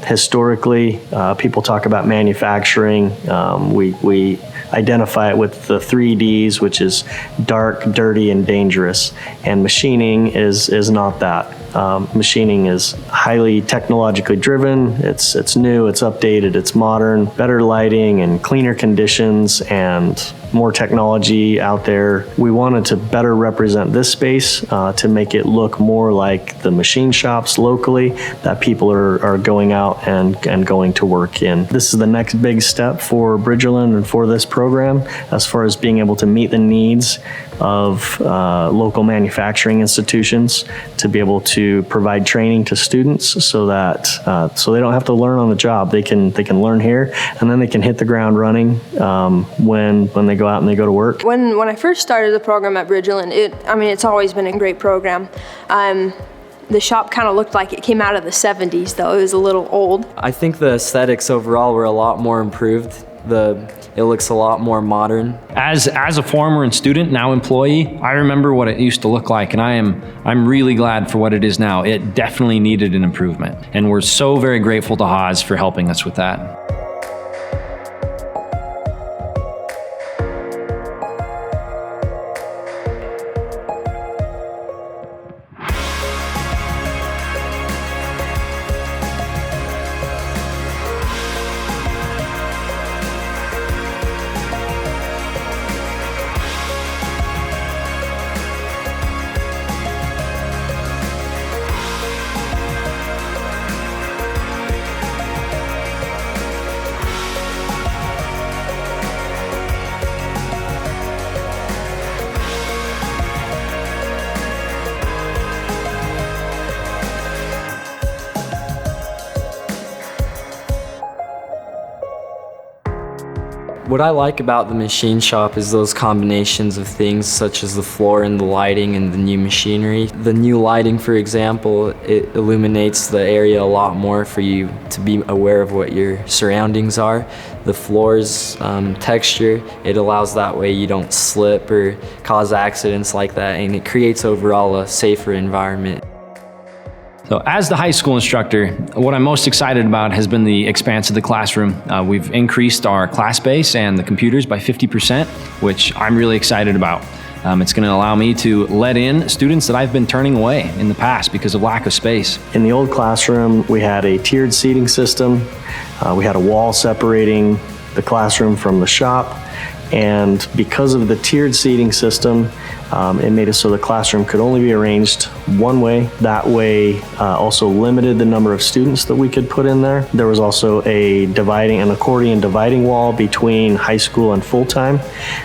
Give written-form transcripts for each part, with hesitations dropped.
Historically, people talk about manufacturing. We identify it with the 3Ds, which is dark, dirty, and dangerous. And machining is not that. Machining is highly technologically driven. It's new, it's updated, it's modern, better lighting and cleaner conditions and more technology out there. We wanted to better represent this space to make it look more like the machine shops locally that people are going out and going to work in. This is the next big step for Bridgerland and for this program as far as being able to meet the needs of local manufacturing institutions to be able to provide training to students so that so they don't have to learn on the job. They can learn here and then they can hit the ground running when they go out and they go to work. When I first started the program at Bridgerland, it's always been a great program. The shop kind of looked like it came out of the 70s, though. It was a little old. I think the aesthetics overall were a lot more improved. It looks a lot more modern. As a former and student, now employee, I remember what it used to look like, and I'm really glad for what it is now. It definitely needed an improvement, and we're so very grateful to Haas for helping us with that. What I like about the machine shop is those combinations of things such as the floor and the lighting and the new machinery. The new lighting, for example, it illuminates the area a lot more for you to be aware of what your surroundings are. The floor's texture, it allows that way you don't slip or cause accidents like that, and it creates overall a safer environment. So as the high school instructor, what I'm most excited about has been the expanse of the classroom. We've increased our class base and the computers by 50%, which I'm really excited about. It's going to allow me to let in students that I've been turning away in the past because of lack of space. In the old classroom, we had a tiered seating system. We had a wall separating the classroom from the shop. And because of the tiered seating system, it made it so the classroom could only be arranged one way. That way also limited the number of students that we could put in there. There was also an accordion dividing wall between high school and full-time.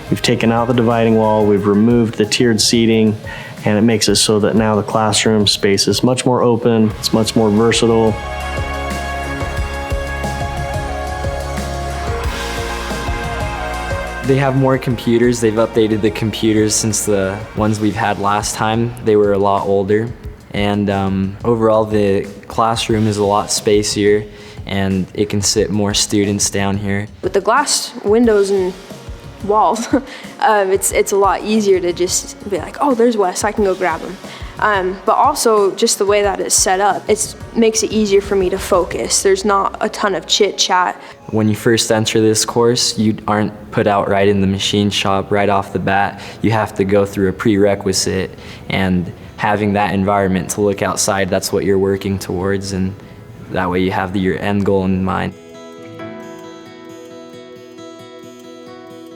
We've taken out the dividing wall, we've removed the tiered seating, and it makes it so that now the classroom space is much more open, it's much more versatile. They have more computers. They've updated the computers since the ones we've had last time. They were a lot older. And overall, the classroom is a lot spacier and it can sit more students down here. With the glass windows and walls, it's a lot easier to just be like, oh, there's Wes, I can go grab him. But also just the way that it's set up, it makes it easier for me to focus. There's not a ton of chit chat. When you first enter this course, you aren't put out right in the machine shop right off the bat. You have to go through a prerequisite, and having that environment to look outside, that's what you're working towards, and that way you have your end goal in mind.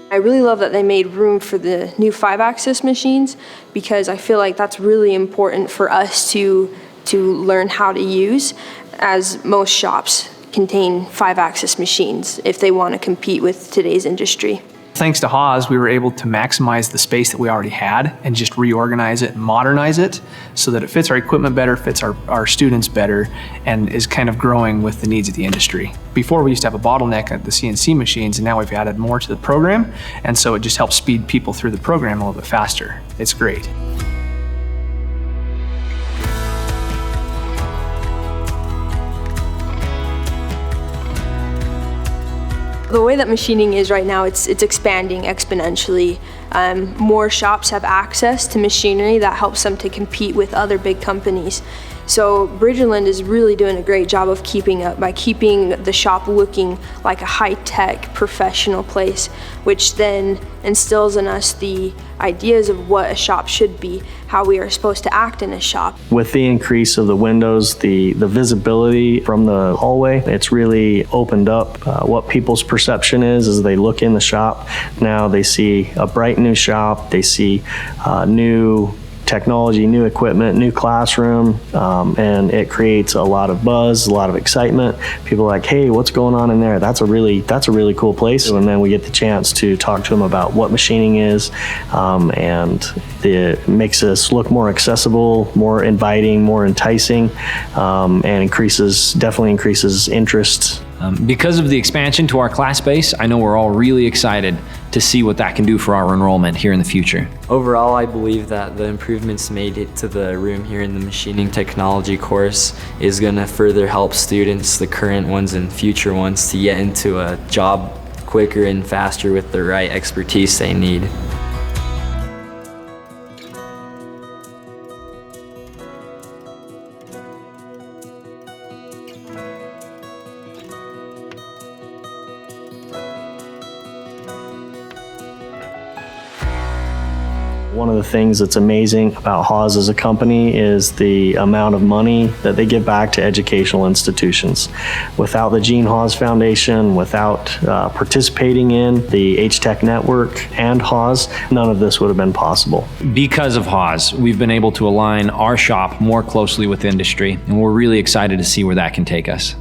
I really love that they made room for the new 5-axis machines because I feel like that's really important for us to learn how to use, as most shops contain 5-axis machines if they want to compete with today's industry. Thanks to Haas, we were able to maximize the space that we already had and just reorganize it and modernize it so that it fits our equipment better, fits our students better, and is kind of growing with the needs of the industry. Before, we used to have a bottleneck at the CNC machines, and now we've added more to the program, and so it just helps speed people through the program a little bit faster. It's great. The way that machining is right now, it's expanding exponentially. more shops have access to machinery that helps them to compete with other big companies. So Bridgerland is really doing a great job of keeping up by keeping the shop looking like a high-tech professional place, which then instills in us the ideas of what a shop should be, how we are supposed to act in a shop. With the increase of the windows, the visibility from the hallway, it's really opened up what people's perception is as they look in the shop. Now they see a bright new shop, they see new technology, new equipment, new classroom, and it creates a lot of buzz, a lot of excitement. People are like, hey, what's going on in there? That's a really cool place. And then we get the chance to talk to them about what machining is, and it makes us look more accessible, more inviting, more enticing, and definitely increases interest. Because of the expansion to our class space, I know we're all really excited to see what that can do for our enrollment here in the future. Overall, I believe that the improvements made it to the room here in the machining technology course is going to further help students, the current ones and future ones, to get into a job quicker and faster with the right expertise they need. One of the things that's amazing about Haas as a company is the amount of money that they give back to educational institutions. Without the Gene Haas Foundation, without participating in the H-Tech Network and Haas, none of this would have been possible. Because of Haas, we've been able to align our shop more closely with industry, and we're really excited to see where that can take us.